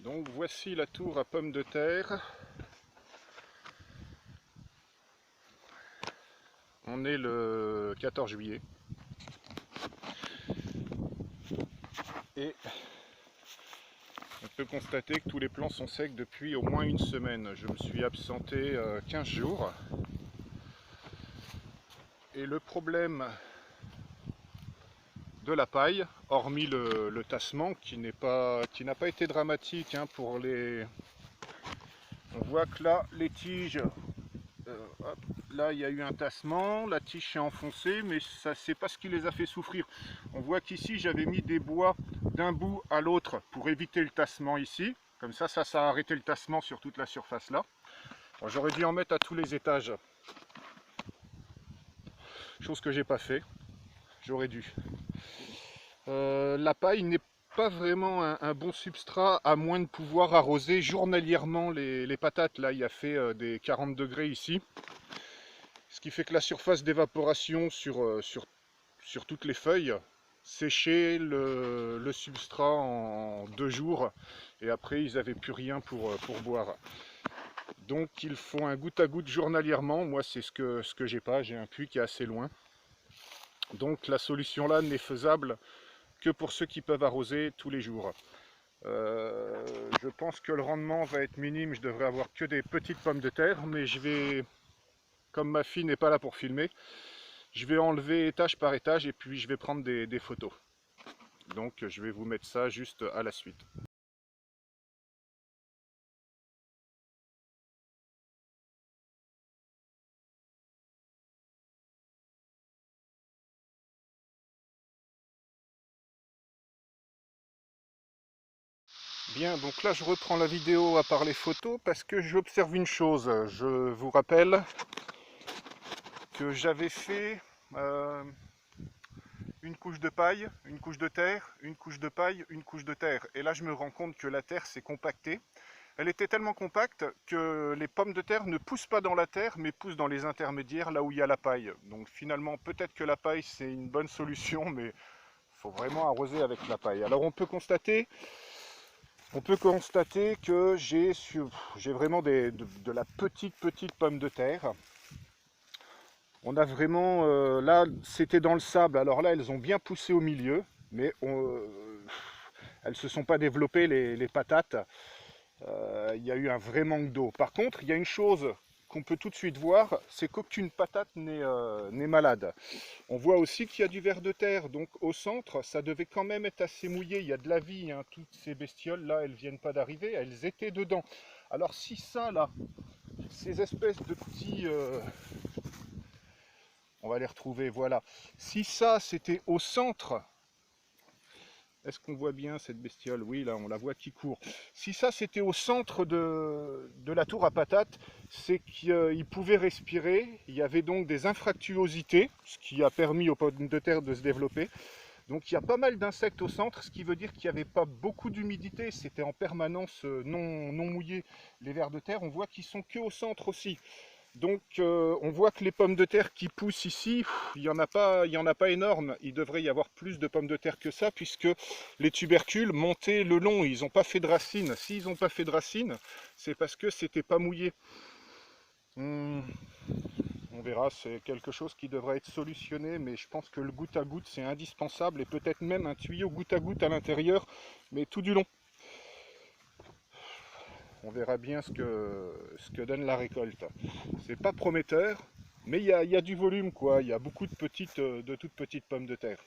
Donc voici la tour à pommes de terre. On est le 14 juillet. Et on peut constater que tous les plants sont secs depuis au moins une semaine. Je me suis absenté 15 jours. Et le problème de la paille, hormis le tassement qui n'a pas été dramatique pour les... On voit que là, les tiges, hop, là il y a eu un tassement, la tige s'est enfoncée, mais ça c'est pas ce qui les a fait souffrir. On voit qu'ici j'avais mis des bois d'un bout à l'autre pour éviter le tassement ici. Comme ça a arrêté le tassement sur toute la surface là. J'aurais dû en mettre à tous les étages. Chose que j'ai pas fait. J'aurais dû. La paille n'est pas vraiment un bon substrat à moins de pouvoir arroser journalièrement les patates. Là il a fait des 40 degrés ici. Ce qui fait que la surface d'évaporation sur toutes les feuilles séchait le substrat en 2 jours et après ils n'avaient plus rien pour boire. Donc il faut un goutte à goutte journalièrement. Moi c'est ce que j'ai pas, j'ai un puits qui est assez loin. Donc la solution là n'est faisable que pour ceux qui peuvent arroser tous les jours. Je pense que le rendement va être minime, je devrais avoir que des petites pommes de terre, mais je vais, comme ma fille n'est pas là pour filmer, je vais enlever étage par étage et puis je vais prendre des photos. Donc je vais vous mettre ça juste à la suite. Bien, donc là je reprends la vidéo à part les photos parce que j'observe une chose. Je vous rappelle que j'avais fait une couche de paille, une couche de terre, une couche de paille, une couche de terre. Et là je me rends compte que la terre s'est compactée. Elle était tellement compacte que les pommes de terre ne poussent pas dans la terre mais poussent dans les intermédiaires là où il y a la paille. Donc finalement peut-être que la paille c'est une bonne solution, mais il faut vraiment arroser avec la paille. Alors on peut constater que j'ai vraiment de la petite pomme de terre. On a vraiment, là c'était dans le sable, alors là elles ont bien poussé au milieu, mais elles ne se sont pas développées les patates. Il y a eu un vrai manque d'eau. Par contre, il y a une chose qu'on peut tout de suite voir, c'est qu'aucune patate n'est malade. On voit aussi qu'il y a du ver de terre, donc au centre, ça devait quand même être assez mouillé. Il y a de la vie, toutes ces bestioles là, elles viennent pas d'arriver, elles étaient dedans. Alors si ça là, ces espèces de petits... on va les retrouver, voilà. Si ça c'était au centre... Est-ce qu'on voit bien cette bestiole? Oui, là, on la voit qui court. Si ça, c'était au centre de la tour à patates, c'est qu'il pouvait respirer. Il y avait donc des infractuosités, ce qui a permis aux pommes de terre de se développer. Donc il y a pas mal d'insectes au centre, ce qui veut dire qu'il n'y avait pas beaucoup d'humidité. C'était en permanence non mouillé. Les vers de terre, on voit qu'ils sont que au centre aussi. Donc on voit que les pommes de terre qui poussent ici, il n'y en a pas énorme. Il devrait y avoir plus de pommes de terre que ça, puisque les tubercules montaient le long, ils n'ont pas fait de racines. S'ils n'ont pas fait de racines, c'est parce que c'était pas mouillé. On verra, c'est quelque chose qui devrait être solutionné, mais je pense que le goutte à goutte c'est indispensable, et peut-être même un tuyau goutte à goutte à l'intérieur, mais tout du long. On verra bien ce que donne la récolte. C'est pas prometteur, mais il y a du volume, quoi. Il y a beaucoup de toutes petites pommes de terre.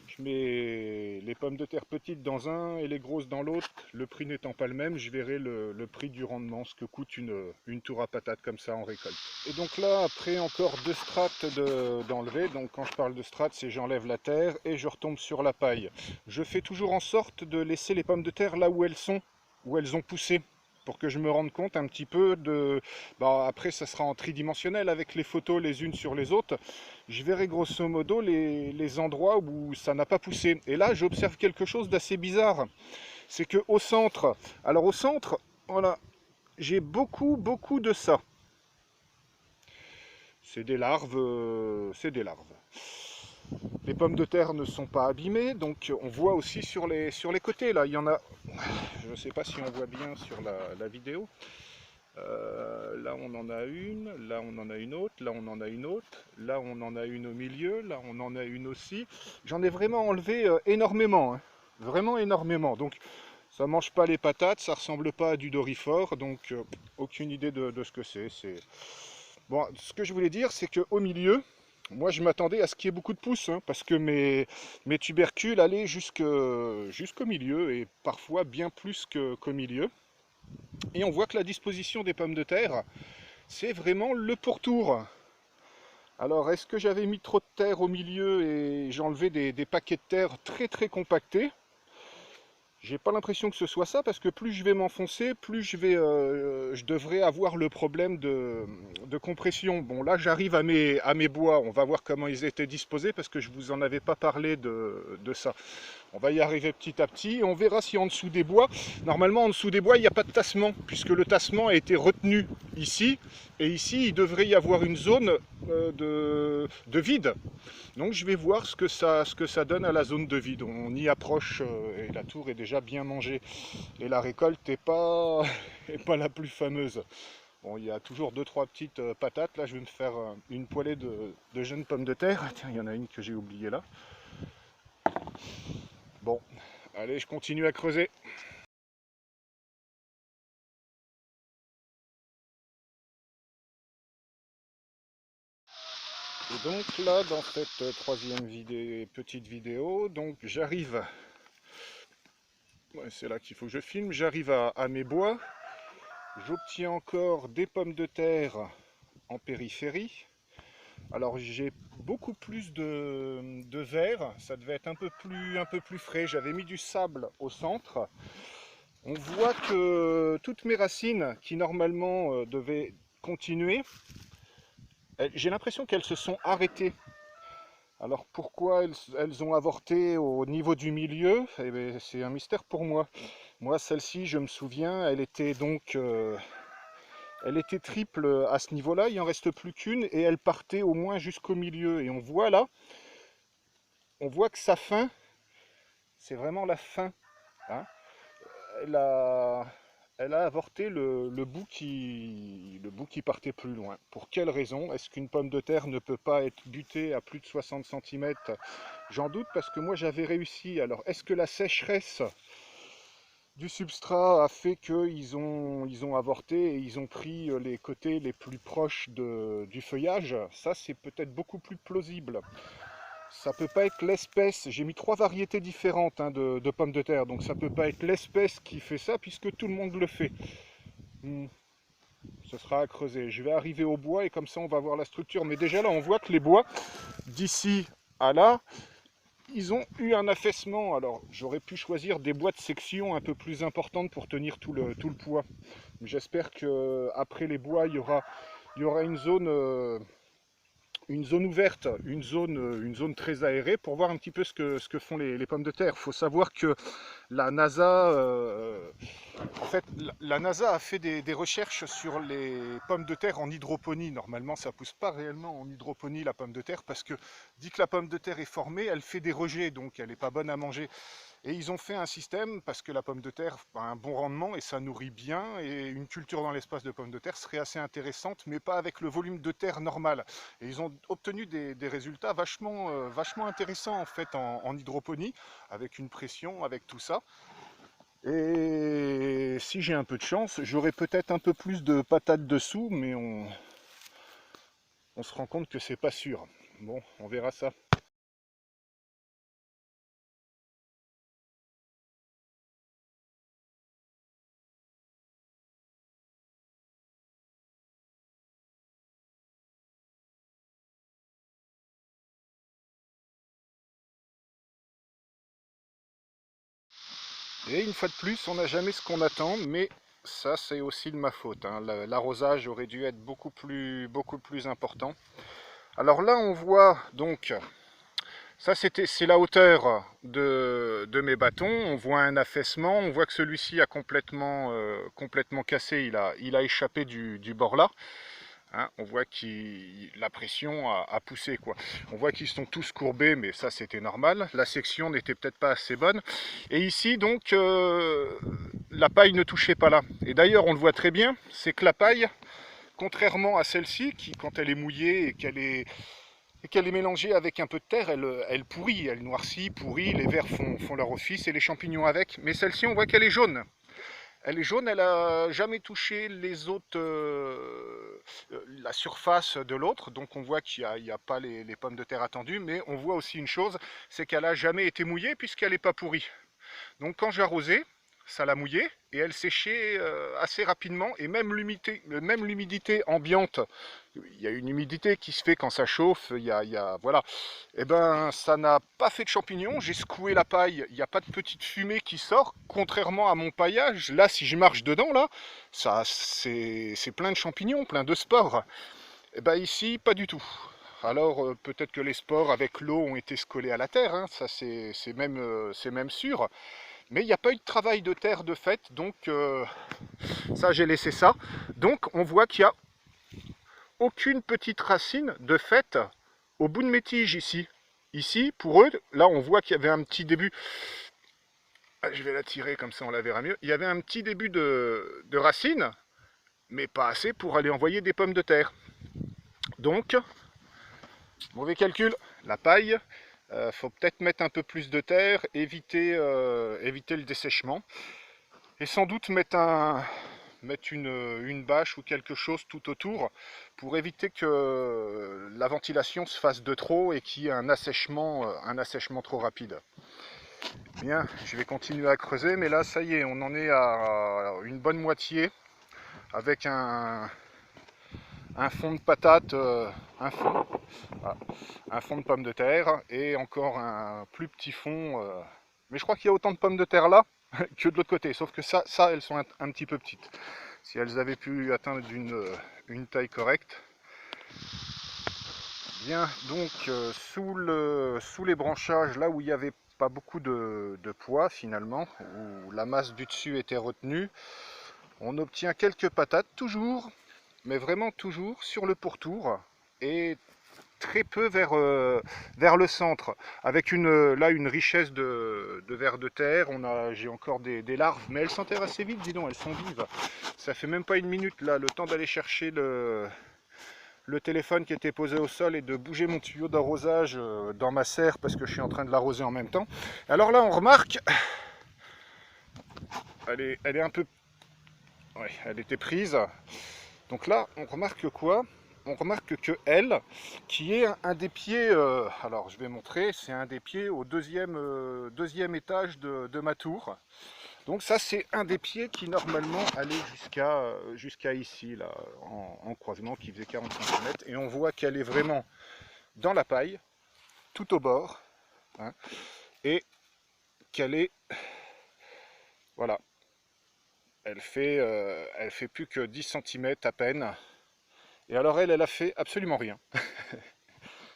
Je mets les pommes de terre petites dans un et les grosses dans l'autre. Le prix n'étant pas le même, je verrai le prix du rendement, ce que coûte une tour à patates comme ça en récolte. Et donc là, après encore 2 strates d'enlever. Donc quand je parle de strates, c'est j'enlève la terre et je retombe sur la paille. Je fais toujours en sorte de laisser les pommes de terre là où elles sont, où elles ont poussé, pour que je me rende compte un petit peu de... après ça sera en tridimensionnel avec les photos les unes sur les autres. Je verrai grosso modo les endroits où ça n'a pas poussé. Et là j'observe quelque chose d'assez bizarre. C'est que au centre, alors au centre, voilà, j'ai beaucoup de ça. C'est des larves, c'est des larves. Les pommes de terre ne sont pas abîmées, donc on voit aussi sur les côtés, là, il y en a je ne sais pas si on voit bien sur la vidéo. Là on en a une, là on en a une autre, là on en a une autre, là on en a une au milieu, là on en a une aussi. J'en ai vraiment enlevé énormément, hein. Vraiment énormément. Donc ça mange pas les patates, ça ressemble pas à du dorifort, donc aucune idée de ce que c'est. Bon, ce que je voulais dire, c'est qu'au milieu, moi je m'attendais à ce qu'il y ait beaucoup de pousses, hein, parce que mes tubercules allaient jusqu'au milieu, et parfois bien plus qu'au milieu. Et on voit que la disposition des pommes de terre, c'est vraiment le pourtour. Alors, est-ce que j'avais mis trop de terre au milieu et j'ai enlevé des paquets de terre très très compactés? J'ai pas l'impression que ce soit ça, parce que plus je vais m'enfoncer, plus je devrais avoir le problème de compression. Bon, là j'arrive à mes bois, on va voir comment ils étaient disposés, parce que je vous en avais pas parlé de ça. On va y arriver petit à petit, on verra si en dessous des bois, normalement en dessous des bois il n'y a pas de tassement, puisque le tassement a été retenu ici, et ici il devrait y avoir une zone de vide. Donc je vais voir ce que ça donne à la zone de vide. On y approche et la tour est déjà bien mangée. Et la récolte n'est pas, est pas la plus fameuse. Bon, il y a toujours 2-3 petites patates. Là je vais me faire une poêlée de jeunes pommes de terre. Tiens, il y en a une que j'ai oubliée là. Bon, allez, je continue à creuser. Et donc là, dans cette troisième petite vidéo, donc j'arrive, ouais, c'est là qu'il faut que je filme, j'arrive à mes bois, j'obtiens encore des pommes de terre en périphérie. Alors j'ai beaucoup plus de verre, ça devait être un peu plus frais, j'avais mis du sable au centre. On voit que toutes mes racines qui normalement devaient continuer, j'ai l'impression qu'elles se sont arrêtées. Alors pourquoi elles ont avorté au niveau du milieu? Eh bien, c'est un mystère pour moi. Moi, celle-ci, je me souviens, elle était triple à ce niveau-là, il n'en reste plus qu'une, et elle partait au moins jusqu'au milieu. Et on voit là, on voit que sa fin, c'est vraiment la fin, hein. Elle a, elle a avorté le bout qui partait plus loin. Pour quelle raison? Est-ce qu'une pomme de terre ne peut pas être butée à plus de 60 cm? J'en doute, parce que moi j'avais réussi. Alors est-ce que la sécheresse du substrat a fait qu'ils ont avorté et ils ont pris les côtés les plus proches du feuillage? Ça, c'est peut-être beaucoup plus plausible. Ça peut pas être l'espèce, j'ai mis 3 variétés différentes, hein, de pommes de terre, donc ça peut pas être l'espèce qui fait ça, puisque tout le monde le fait. Ce sera à creuser. Je vais arriver au bois et comme ça on va voir la structure. Mais déjà là on voit que les bois, d'ici à là, ils ont eu un affaissement. Alors j'aurais pu choisir des bois de section un peu plus importantes pour tenir tout le poids. J'espère qu'après les bois il y aura une zone ouverte, une zone très aérée, pour voir un petit peu ce que font les pommes de terre. Il faut savoir que la NASA, en fait, la NASA a fait des recherches sur les pommes de terre en hydroponie. Normalement, ça ne pousse pas réellement en hydroponie, la pomme de terre, parce que dès que la pomme de terre est formée, elle fait des rejets, donc elle n'est pas bonne à manger. Et ils ont fait un système, parce que la pomme de terre a un bon rendement et ça nourrit bien, et une culture dans l'espace de pommes de terre serait assez intéressante, mais pas avec le volume de terre normal. Et ils ont obtenu des résultats vachement intéressants en fait en hydroponie, avec une pression, avec tout ça. Et si j'ai un peu de chance, j'aurai peut-être un peu plus de patates dessous, mais on se rend compte que c'est pas sûr. Bon, on verra ça. Et une fois de plus, on n'a jamais ce qu'on attend, mais ça c'est aussi de ma faute, hein. L'arrosage aurait dû être beaucoup plus important. Alors là on voit donc, ça c'est la hauteur de mes bâtons, on voit un affaissement, on voit que celui-ci a complètement cassé, il a échappé du bord là. Hein, on voit que la pression a poussé, quoi. On voit qu'ils sont tous courbés, mais ça c'était normal. La section n'était peut-être pas assez bonne. Et ici donc la paille ne touchait pas là. Et d'ailleurs on le voit très bien, c'est que la paille, contrairement à celle-ci, qui quand elle est mouillée et qu'elle est mélangée avec un peu de terre, elle pourrit, elle noircit, pourrit, les vers font leur office et les champignons avec. Mais celle-ci on voit qu'elle est jaune. Elle est jaune, elle n'a jamais touché les autres, la surface de l'autre, donc on voit qu'il n'y a pas les pommes de terre attendues, mais on voit aussi une chose, c'est qu'elle n'a jamais été mouillée puisqu'elle n'est pas pourrie. Donc quand j'arrosais, ça l'a mouillée et elle séchait assez rapidement, et même l'humidité ambiante, il y a une humidité qui se fait quand ça chauffe, voilà, et ben ça n'a pas fait de champignons. J'ai secoué la paille, il n'y a pas de petite fumée qui sort, contrairement à mon paillage. Là, si je marche dedans, là, ça c'est plein de champignons, plein de spores. Et ben ici, pas du tout. Alors peut-être que les spores avec l'eau ont été collés à la terre, hein, ça c'est même sûr. Mais il n'y a pas eu de travail de terre de fait, donc ça j'ai laissé ça. Donc on voit qu'il n'y a aucune petite racine de fait au bout de mes tiges ici. Ici, pour eux, là on voit qu'il y avait un petit début. Je vais la tirer comme ça on la verra mieux. Il y avait un petit début de racines, mais pas assez pour aller envoyer des pommes de terre. Donc, mauvais calcul, la paille, faut peut-être mettre un peu plus de terre, éviter le dessèchement. Et sans doute mettre une bâche ou quelque chose tout autour pour éviter que la ventilation se fasse de trop et qu'il y ait un assèchement trop rapide. Bien, je vais continuer à creuser, mais là ça y est, on en est à une bonne moitié avec un fond de patate, un fond de pommes de terre et encore un plus petit fond. Mais je crois qu'il y a autant de pommes de terre là que de l'autre côté, sauf que ça elles sont un petit peu petites. Si elles avaient pu atteindre une taille correcte. Bien, donc sous les branchages, là où il n'y avait pas beaucoup de poids finalement, où la masse du dessus était retenue, on obtient quelques patates, toujours, mais vraiment toujours, sur le pourtour, et très peu vers le centre, avec là une richesse de vers de terre. J'ai encore des larves, mais elles s'enterrent assez vite, dis donc, elles sont vives. Ça fait même pas une minute là, le temps d'aller chercher le téléphone qui était posé au sol et de bouger mon tuyau d'arrosage dans ma serre parce que je suis en train de l'arroser en même temps. Alors là on remarque, elle est un peu, ouais, elle était prise. Donc là on remarque quoi? On remarque que elle, qui est un des pieds, alors je vais montrer, c'est un des pieds au deuxième étage de ma tour. Donc ça c'est un des pieds qui normalement allait jusqu'à ici, là, en croisement, qui faisait 40 cm. Et on voit qu'elle est vraiment dans la paille, tout au bord, hein, et qu'elle est, voilà, elle fait plus que 10 cm à peine. Et alors elle a fait absolument rien.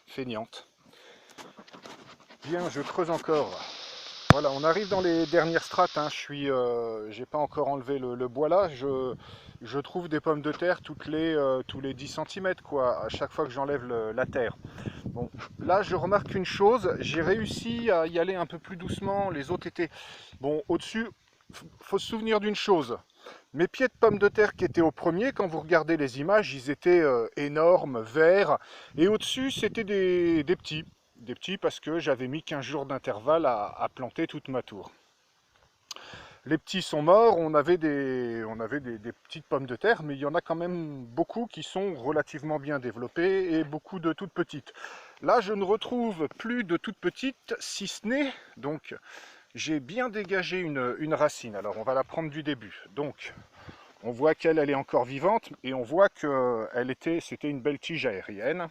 Feignante. Bien, je creuse encore. Voilà, on arrive dans les dernières strates, hein. J'ai pas encore enlevé le bois là. Je trouve des pommes de terre tous les 10 cm, quoi, à chaque fois que j'enlève la terre. Bon, là je remarque une chose, j'ai réussi à y aller un peu plus doucement. Les autres étaient, bon, au-dessus, faut se souvenir d'une chose. Mes pieds de pommes de terre qui étaient au premier, quand vous regardez les images, ils étaient énormes, verts, et au-dessus c'était des petits. Des petits parce que j'avais mis 15 jours d'intervalle à planter toute ma tour. Les petits sont morts, on avait des petites pommes de terre, mais il y en a quand même beaucoup qui sont relativement bien développées et beaucoup de toutes petites. Là je ne retrouve plus de toutes petites, si ce n'est, donc j'ai bien dégagé une racine. Alors on va la prendre du début. Donc on voit qu'elle est encore vivante et on voit que c'était une belle tige aérienne.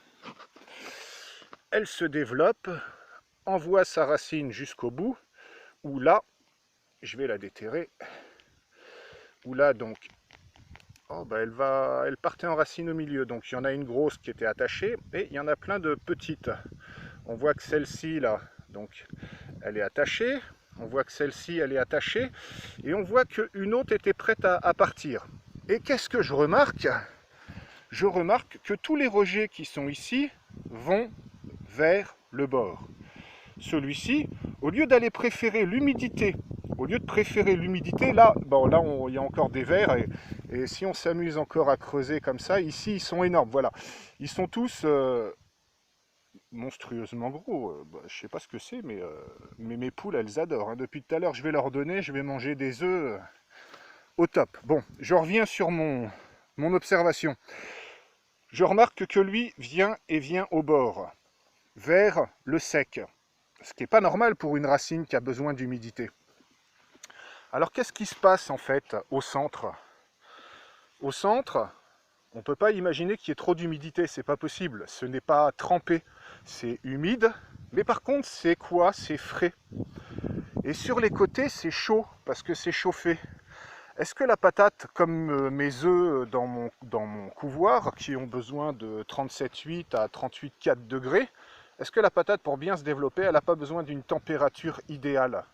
Elle se développe, envoie sa racine jusqu'au bout, où là, je vais la déterrer, où là donc, oh ben elle partait en racine au milieu, donc il y en a une grosse qui était attachée, et il y en a plein de petites. On voit que celle-ci là, donc elle est attachée, on voit que celle-ci elle est attachée, et on voit qu'une autre était prête à partir. Et qu'est-ce que je remarque? je remarque que tous les rejets qui sont ici vont vers le bord. Celui-ci, au lieu d'aller préférer l'humidité, là, bon, là il y a encore des vers, et si on s'amuse encore à creuser comme ça, ici ils sont énormes, voilà. Ils sont tous monstrueusement gros. Bah, je sais pas ce que c'est, mais mes poules, elles adorent. Hein. Depuis tout à l'heure, je vais leur donner, je vais manger des œufs au top. Bon, je reviens sur mon observation. Je remarque que lui vient au bord, vers le sec. Ce qui n'est pas normal pour une racine qui a besoin d'humidité. Alors qu'est-ce qui se passe en fait au centre? Au centre, on ne peut pas imaginer qu'il y ait trop d'humidité, c'est pas possible. Ce n'est pas trempé, c'est humide, mais par contre c'est quoi? C'est frais. Et sur les côtés c'est chaud, parce que c'est chauffé. Est-ce que la patate, comme mes œufs dans mon couvoir, qui ont besoin de 37,8 à 38,4 degrés, est-ce que la patate, pour bien se développer, elle n'a pas besoin d'une température idéale?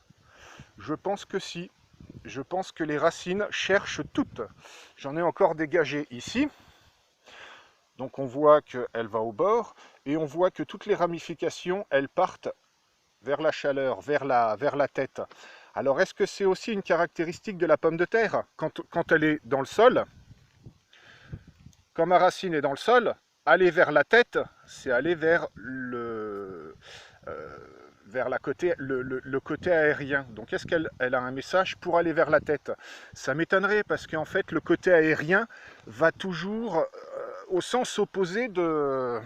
Je pense que si. Je pense que les racines cherchent toutes. J'en ai encore dégagé ici. Donc on voit qu'elle va au bord, et on voit que toutes les ramifications, elles partent vers la chaleur, vers la tête. Alors est-ce que c'est aussi une caractéristique de la pomme de terre? Quand elle est dans le sol, quand ma racine est dans le sol, aller vers la tête, c'est aller vers le côté aérien. Donc est-ce qu'elle a un message pour aller vers la tête? Ça m'étonnerait, parce qu'en fait le côté aérien va toujours au sens opposé de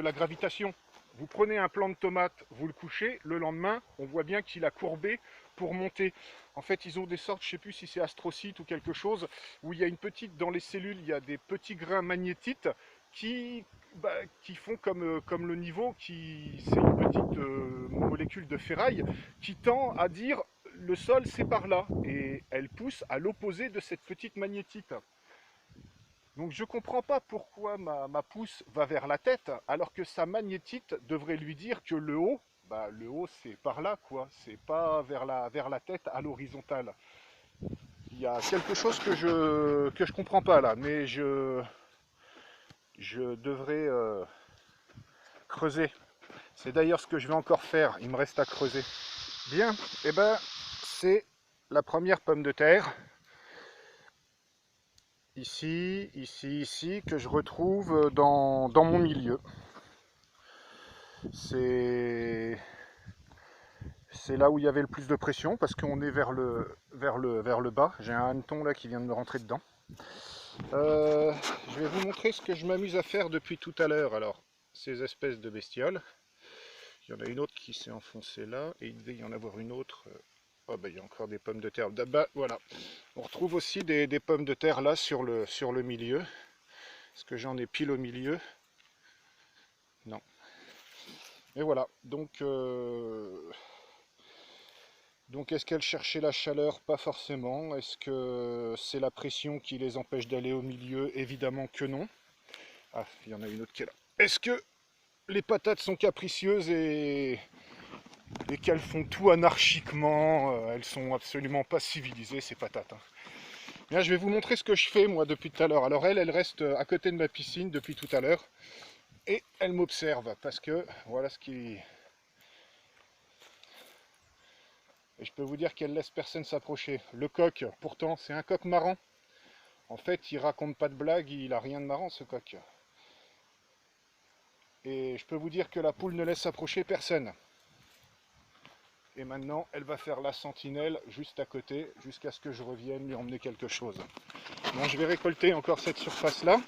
la gravitation. Vous prenez un plant de tomate, vous le couchez, le lendemain, on voit bien qu'il a courbé pour monter. En fait, ils ont des sortes, je ne sais plus si c'est astrocytes ou quelque chose, où il y a une petite, dans les cellules, il y a des petits grains magnétites qui font comme le niveau, c'est une petite molécule de ferraille qui tend à dire le sol c'est par là, et elle pousse à l'opposé de cette petite magnétite. Donc je ne comprends pas pourquoi ma pousse va vers la tête, alors que sa magnétite devrait lui dire que le haut c'est par là, quoi. C'est pas vers la tête à l'horizontale. Il y a quelque chose que je comprends pas là, mais je devrais creuser. C'est d'ailleurs ce que je vais encore faire, il me reste à creuser. Bien, et c'est la première pomme de terre. Ici, que je retrouve dans mon milieu. C'est là où il y avait le plus de pression, parce qu'on est vers le bas. J'ai un hanneton là qui vient de me rentrer dedans. Je vais vous montrer ce que je m'amuse à faire depuis tout à l'heure. Alors, ces espèces de bestioles. Il y en a une autre qui s'est enfoncée là, et il devait y en avoir une autre. Oh il y a encore des pommes de terre. Voilà. On retrouve aussi des pommes de terre là sur le milieu. Est-ce que j'en ai pile au milieu? Non. Et voilà. Donc est-ce qu'elles cherchaient la chaleur? Pas forcément. Est-ce que c'est la pression qui les empêche d'aller au milieu? Évidemment que non. Ah, il y en a une autre qui est là. Est-ce que les patates sont capricieuses et qu'elles font tout anarchiquement? Elles sont absolument pas civilisées, ces patates. Hein. Bien, je vais vous montrer ce que je fais moi depuis tout à l'heure. Alors elle reste à côté de ma piscine depuis tout à l'heure. Et elle m'observe parce que voilà ce qui... Et je peux vous dire qu'elle laisse personne s'approcher. Le coq, pourtant, c'est un coq marrant. En fait, il raconte pas de blagues, il a rien de marrant ce coq. Et je peux vous dire que la poule ne laisse s'approcher personne. Et maintenant, elle va faire la sentinelle juste à côté, jusqu'à ce que je revienne lui emmener quelque chose. Bon, je vais récolter encore cette surface-là.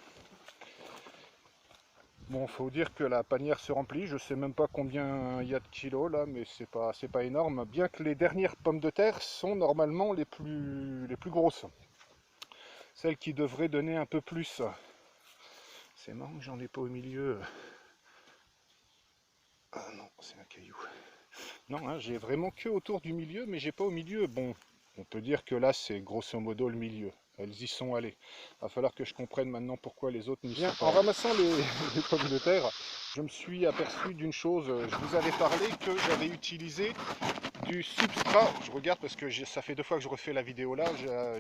Bon, il faut dire que la panière se remplit, je ne sais même pas combien il y a de kilos là, mais c'est pas énorme. Bien que les dernières pommes de terre sont normalement les plus grosses. Celles qui devraient donner un peu plus. C'est marrant que j'en ai pas au milieu. Ah non, c'est un caillou. Non, hein, j'ai vraiment que autour du milieu, mais j'ai pas au milieu. Bon, on peut dire que là c'est grosso modo le milieu. Elles y sont allées. Il va falloir que je comprenne maintenant pourquoi les autres n'y sont pas. En ramassant les pommes de terre, je me suis aperçu d'une chose. Je vous avais parlé que j'avais utilisé du substrat. Je regarde parce que ça fait 2 fois que je refais la vidéo là.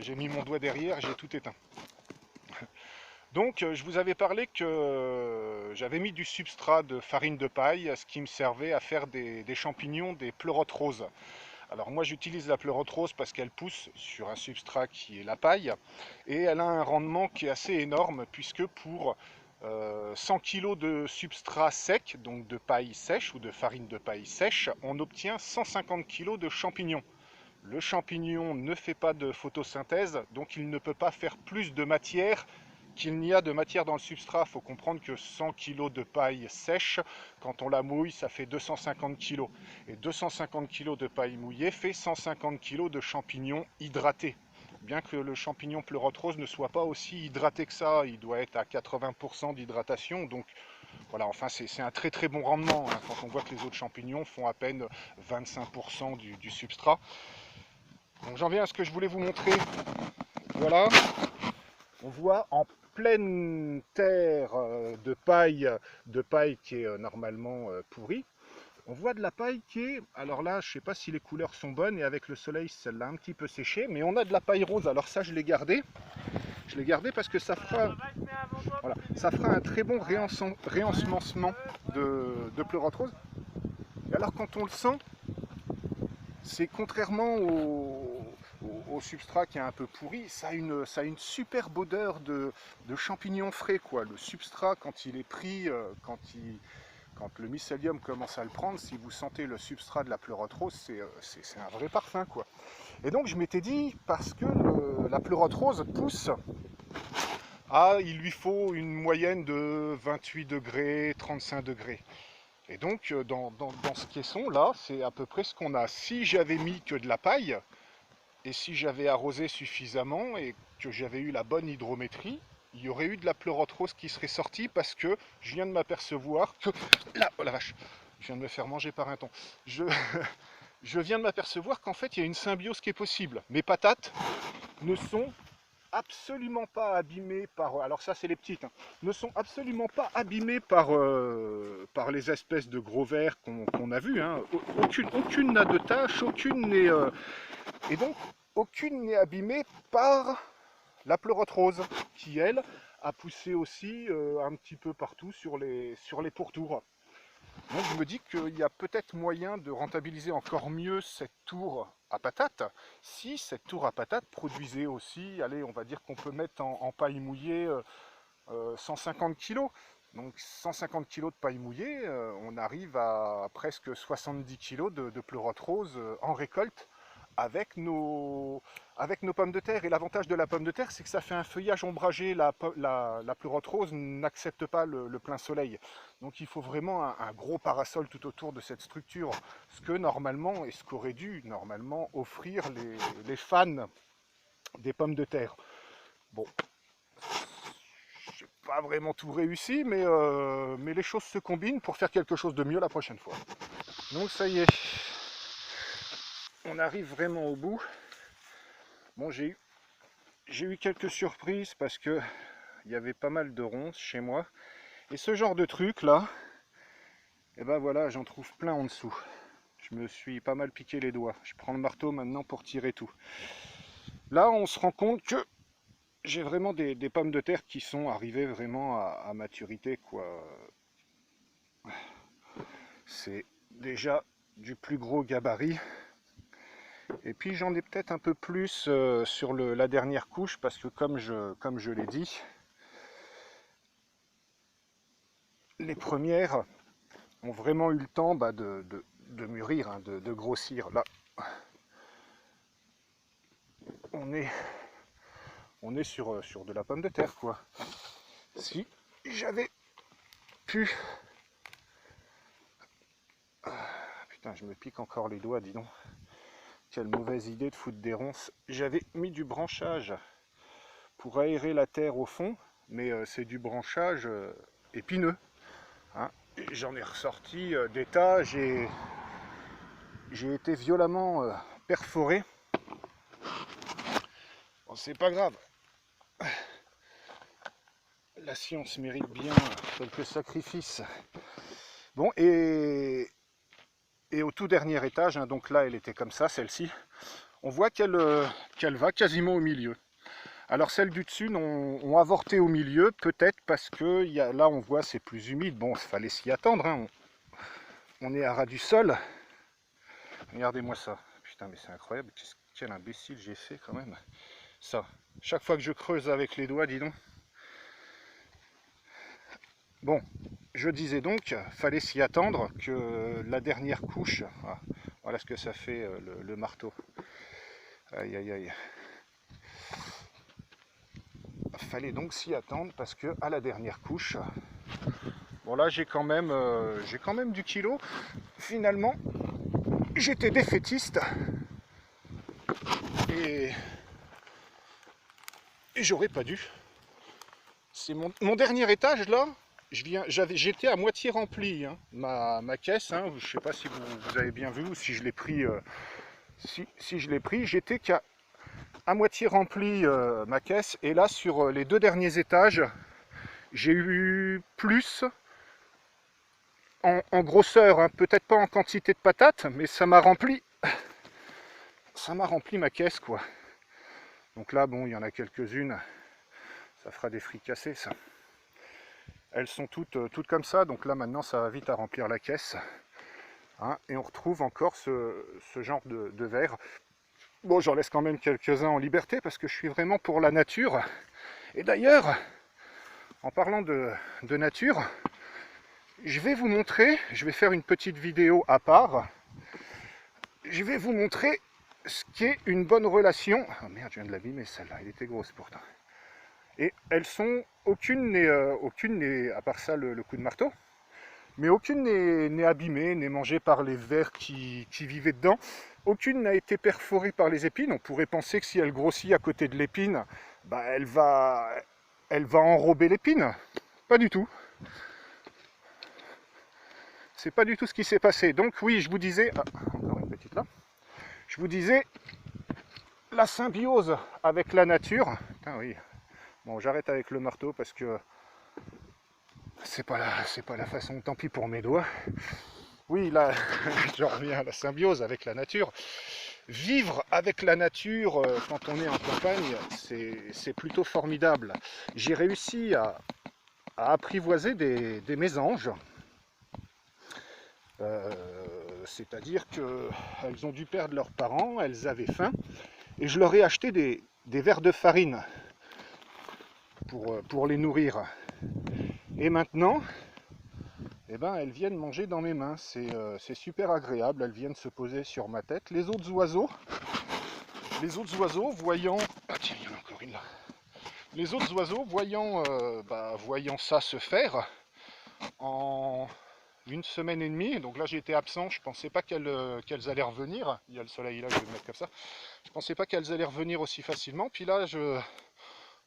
J'ai mis mon doigt derrière, j'ai tout éteint. Donc je vous avais parlé que j'avais mis du substrat de farine de paille, ce qui me servait à faire des champignons, des pleurotes roses. Alors moi j'utilise la pleurote rose parce qu'elle pousse sur un substrat qui est la paille et elle a un rendement qui est assez énorme puisque pour 100 kg de substrat sec, donc de paille sèche ou de farine de paille sèche, on obtient 150 kg de champignons. Le champignon ne fait pas de photosynthèse, donc il ne peut pas faire plus de matière qu'il n'y a de matière dans le substrat. Il faut comprendre que 100 kg de paille sèche, quand on la mouille, ça fait 250 kg. Et 250 kg de paille mouillée fait 150 kg de champignons hydratés. Bien que le champignon pleurote rose ne soit pas aussi hydraté que ça, il doit être à 80% d'hydratation. Donc voilà, enfin c'est un très très bon rendement, hein, quand on voit que les autres champignons font à peine 25% du substrat. Donc j'en viens à ce que je voulais vous montrer. Voilà, on voit en pleine terre de paille qui est normalement pourrie. On voit de la paille qui est, alors là je ne sais pas si les couleurs sont bonnes et avec le soleil celle-là un petit peu séché, mais on a de la paille rose. Alors ça je l'ai gardé. Je l'ai gardé parce que voilà, ça fera un très bon réensemencement de pleurote rose. Et alors quand on le sent, c'est contrairement au substrat qui est un peu pourri, ça a une superbe odeur de champignons frais, quoi. Le substrat, quand il est pris, quand le mycélium commence à le prendre, si vous sentez le substrat de la pleurote rose, c'est un vrai parfum, quoi. Et donc je m'étais dit, parce que la pleurote rose pousse, il lui faut une moyenne de 28 degrés, 35 degrés. Et donc, dans ce caisson là, c'est à peu près ce qu'on a. Si j'avais mis que de la paille, et si j'avais arrosé suffisamment et que j'avais eu la bonne hydrométrie, il y aurait eu de la pleurote rose qui serait sortie parce que je viens de m'apercevoir que... Là, oh la vache, je viens de me faire manger par un thon. Je viens de m'apercevoir qu'en fait, il y a une symbiose qui est possible. Mes patates ne sont absolument pas abîmées par... Alors ça, c'est les petites. Hein, ne sont absolument pas abîmées par les espèces de gros vers qu'on a vus. Hein. Aucune n'a de taches, aucune n'est... Et donc, aucune n'est abîmée par la pleurote rose, qui elle a poussé aussi un petit peu partout sur les pourtours. Donc je me dis qu'il y a peut-être moyen de rentabiliser encore mieux cette tour à patates, si cette tour à patates produisait aussi, allez, on va dire qu'on peut mettre en paille mouillée 150 kg. Donc 150 kg de paille mouillée, on arrive à presque 70 kg de pleurote rose en récolte, avec nos pommes de terre. Et l'avantage de la pomme de terre, c'est que ça fait un feuillage ombragé. La pleurote rose n'accepte pas le plein soleil. Donc il faut vraiment un gros parasol tout autour de cette structure. Ce que normalement, et ce qu'auraient dû normalement offrir les fans des pommes de terre. Bon, j'ai pas vraiment tout réussi, mais les choses se combinent pour faire quelque chose de mieux la prochaine fois. Donc ça y est. On arrive vraiment au bout. Bon, j'ai eu quelques surprises parce que il y avait pas mal de ronces chez moi. Et ce genre de truc là, et ben voilà, j'en trouve plein en dessous. Je me suis pas mal piqué les doigts. Je prends le marteau maintenant pour tirer tout. Là, on se rend compte que j'ai vraiment des pommes de terre qui sont arrivées vraiment à maturité, quoi. C'est déjà du plus gros gabarit. Et puis j'en ai peut-être un peu plus sur la dernière couche parce que comme je l'ai dit, les premières ont vraiment eu le temps de mûrir, hein, de grossir. Là, on est sur de la pomme de terre, quoi. Si j'avais pu... Putain, je me pique encore les doigts, dis donc. Quelle mauvaise idée de foutre des ronces. J'avais mis du branchage pour aérer la terre au fond, mais c'est du branchage épineux. Hein. J'en ai ressorti des tas, j'ai été violemment perforé. Bon, c'est pas grave. La science mérite bien quelques sacrifices. Bon, et au tout dernier étage, hein, donc là elle était comme ça, celle-ci, on voit qu'elle va quasiment au milieu. Alors celles du dessus ont avorté au milieu, peut-être parce que là on voit c'est plus humide. Bon, il fallait s'y attendre, hein. On est à ras du sol. Regardez-moi ça. Putain, mais c'est incroyable. Quel imbécile j'ai fait quand même. Ça. Chaque fois que je creuse avec les doigts, dis donc. Bon, je disais donc, fallait s'y attendre que la dernière couche. Voilà ce que ça fait le marteau. Aïe aïe aïe. Fallait donc s'y attendre parce que à la dernière couche. Bon là j'ai quand même du kilo. Finalement, j'étais défaitiste et j'aurais pas dû. C'est mon dernier étage là. J'étais à moitié rempli, hein, ma caisse. Hein, je sais pas si vous avez bien vu ou si je l'ai pris. Si je l'ai pris, j'étais qu'à moitié rempli ma caisse. Et là sur les 2 derniers étages, j'ai eu plus. En grosseur, hein, peut-être pas en quantité de patates, mais ça m'a rempli ma caisse quoi. Donc là bon, il y en a quelques-unes, ça fera des fricassés ça. Elles sont toutes comme ça, donc là maintenant ça va vite à remplir la caisse. Hein, et on retrouve encore ce genre de verre. Bon, j'en laisse quand même quelques-uns en liberté parce que je suis vraiment pour la nature. Et d'ailleurs, en parlant de nature, je vais vous montrer, je vais faire une petite vidéo à part. Je vais vous montrer ce qu'est une bonne relation. Oh merde, je viens de l'abîmer celle-là, elle était grosse pourtant. Et elles sont, aucune n'est, à part ça le coup de marteau, mais aucune n'est abîmée, n'est mangée par les vers qui vivaient dedans. Aucune n'a été perforée par les épines. On pourrait penser que si elle grossit à côté de l'épine, bah elle va enrober l'épine. Pas du tout. C'est pas du tout ce qui s'est passé. Donc oui, je vous disais, encore une petite là. Je vous disais, la symbiose avec la nature. Putain, oui. Bon, j'arrête avec le marteau parce que c'est pas la façon. Tant pis pour mes doigts. Oui, là, je reviens à la symbiose avec la nature. Vivre avec la nature quand on est en campagne, c'est plutôt formidable. J'ai réussi à apprivoiser des mésanges. C'est-à-dire qu'elles ont dû perdre leurs parents, elles avaient faim, et je leur ai acheté des verres de farine pour les nourrir. Et maintenant, eh ben, elles viennent manger dans mes mains. C'est super agréable, elles viennent se poser sur ma tête. Les autres oiseaux, voyant... Ah tiens, il y en a encore une là. Les autres oiseaux, voyant ça se faire, en 1 semaine et demie, donc là j'ai été absent, je pensais pas qu'elles allaient revenir. Il y a le soleil là, je vais le mettre comme ça. Je pensais pas qu'elles allaient revenir aussi facilement. Puis là,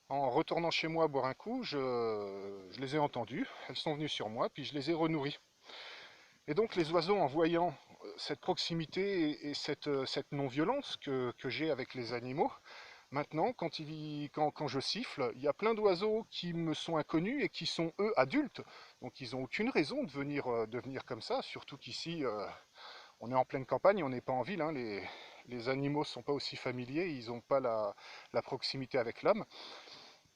en retournant chez moi boire un coup, je les ai entendues. Elles sont venues sur moi, puis je les ai renourries. Et donc les oiseaux, en voyant cette proximité et cette non-violence que j'ai avec les animaux, maintenant, quand je siffle, il y a plein d'oiseaux qui me sont inconnus et qui sont eux adultes. Donc ils n'ont aucune raison de venir comme ça, surtout qu'ici, on est en pleine campagne, on n'est pas en ville. Hein, les animaux ne sont pas aussi familiers, ils n'ont pas la proximité avec l'homme.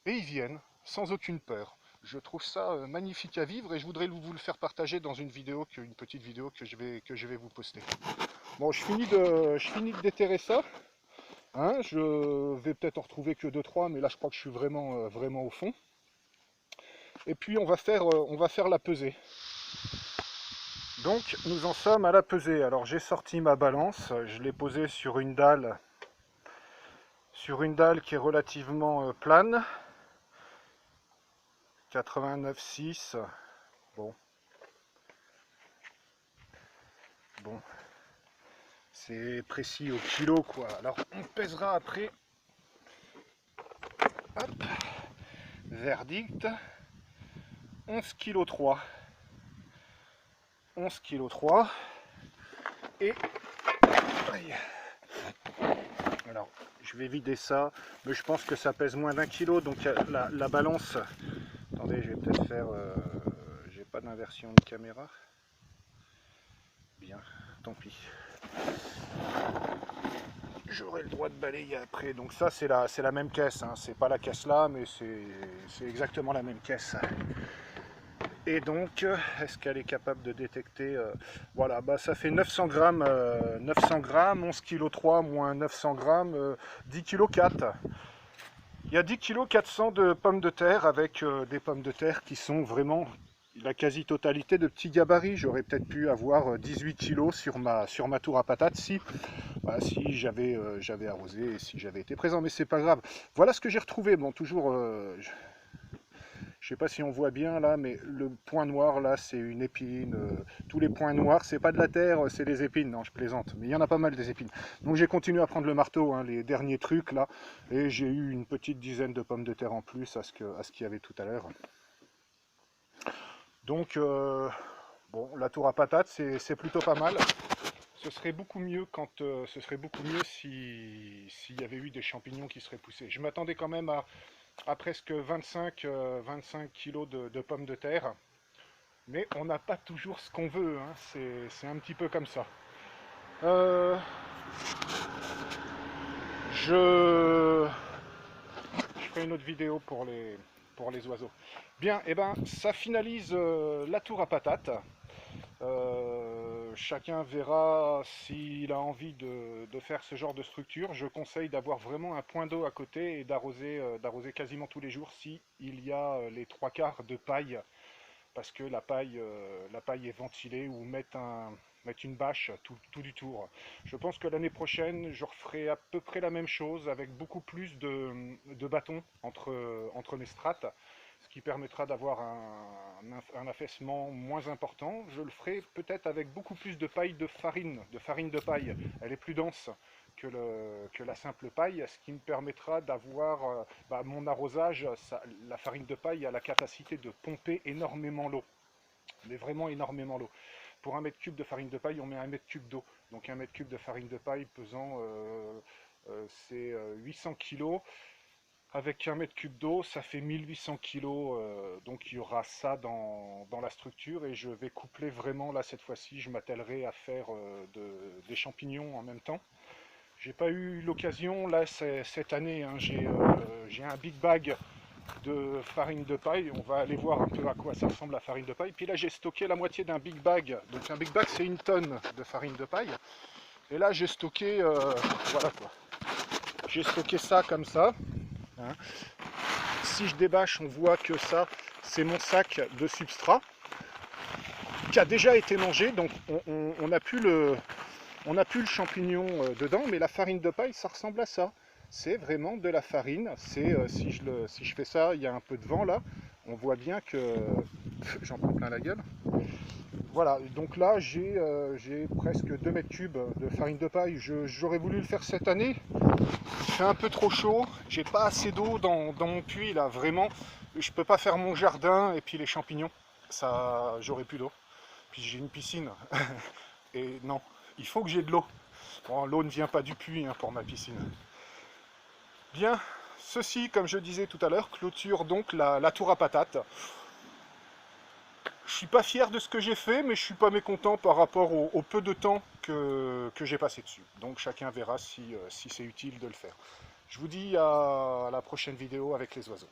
Et ils viennent, sans aucune peur. Je trouve ça magnifique à vivre et je voudrais vous le faire partager dans une petite vidéo que je vais vous poster. Bon, je finis de déterrer ça. Hein, je vais peut-être en retrouver que 2-3, mais là je crois que je suis vraiment au fond. Et puis on va faire la pesée. Donc nous en sommes à la pesée. Alors j'ai sorti ma balance, je l'ai posée sur une dalle qui est relativement plane. 89,6. Bon. C'est précis au kilo quoi. Alors on pèsera après. Hop. Verdict. 11,3 kg. 11,3 kg. Et alors je vais vider ça, mais je pense que ça pèse moins d'1 kilo, donc la balance. Attendez, je vais peut-être faire. J'ai pas d'inversion de caméra. Bien, tant pis. j'aurai le droit de balayer après. Donc ça c'est la même caisse, hein. C'est pas la caisse là, mais c'est exactement la même caisse. Et donc, est-ce qu'elle est capable de détecter voilà, bah, ça fait 900 grammes, 11 kg 3 moins 900 grammes, 10 kg 4. Il y a 10 kg 400 de pommes de terre avec des pommes de terre qui sont vraiment la quasi-totalité de petits gabarits. J'aurais peut-être pu avoir 18 kg sur ma tour à patates si, bah, si j'avais arrosé et si j'avais été présent, mais c'est pas grave. Voilà ce que j'ai retrouvé. Bon, toujours... je sais pas si on voit bien là, mais le point noir là, c'est une épine. Tous les points noirs, c'est pas de la terre, c'est des épines. Non, je plaisante, mais il y en a pas mal des épines. Donc j'ai continué à prendre le marteau, hein, les derniers trucs là, et j'ai eu une petite dizaine de pommes de terre en plus à ce qu'il y avait tout à l'heure. Donc bon, la tour à patates, c'est plutôt pas mal. Ce serait beaucoup mieux s'il y avait eu des champignons qui seraient poussés. Je m'attendais quand même à presque 25 kg de pommes de terre. Mais on n'a pas toujours ce qu'on veut, hein. C'est un petit peu comme ça. Je ferai une autre vidéo pour les oiseaux. Bien, et ben ça finalise la tour à patates. Chacun verra s'il a envie de faire ce genre de structure. Je conseille d'avoir vraiment un point d'eau à côté et d'arroser quasiment tous les jours si il y a les 3/4 de paille, parce que la paille est ventilée, ou mettre une bâche tout du tour. Je pense que l'année prochaine, je referai à peu près la même chose avec beaucoup plus de bâtons entre mes strates, ce qui permettra d'avoir un affaissement moins important. Je le ferai peut-être avec beaucoup plus de paille de farine de paille. Elle est plus dense que la simple paille, ce qui me permettra d'avoir mon arrosage. La farine de paille a la capacité de pomper énormément l'eau, mais vraiment énormément l'eau. Pour 1 m3 de farine de paille, on met 1 m3 d'eau. Donc 1 m3 de farine de paille pesant, c'est 800 kg. Avec 1 m3 d'eau, ça fait 1800 kg. Donc il y aura ça dans la structure. Et je vais coupler vraiment, là cette fois-ci, je m'attellerai à faire des champignons en même temps. J'ai pas eu l'occasion, là cette année, hein, j'ai un big bag de farine de paille. On va aller voir un peu à quoi ça ressemble la farine de paille. Puis là j'ai stocké la moitié d'un big bag. Donc un big bag c'est 1 tonne de farine de paille. Et là j'ai stocké, voilà quoi. J'ai stocké ça comme ça. Hein. Si je débâche, on voit que ça c'est mon sac de substrat qui a déjà été mangé. Donc on a pu le champignon dedans, mais la farine de paille ça ressemble à ça. C'est vraiment de la farine. C'est si je fais ça, il y a un peu de vent là, on voit bien que j'en prends plein la gueule. Voilà, donc là j'ai presque 2 m3 de farine de paille. J'aurais voulu le faire cette année. Il fait un peu trop chaud, j'ai pas assez d'eau dans mon puits là, vraiment. Je peux pas faire mon jardin et puis les champignons, ça j'aurais plus d'eau. Puis j'ai une piscine et non, il faut que j'ai de l'eau. Bon, l'eau ne vient pas du puits hein, pour ma piscine. Bien, ceci, comme je disais tout à l'heure, clôture donc la tour à patates. Je suis pas fier de ce que j'ai fait, mais je suis pas mécontent par rapport au peu de temps que j'ai passé dessus. Donc chacun verra si c'est utile de le faire. Je vous dis à la prochaine vidéo avec les oiseaux.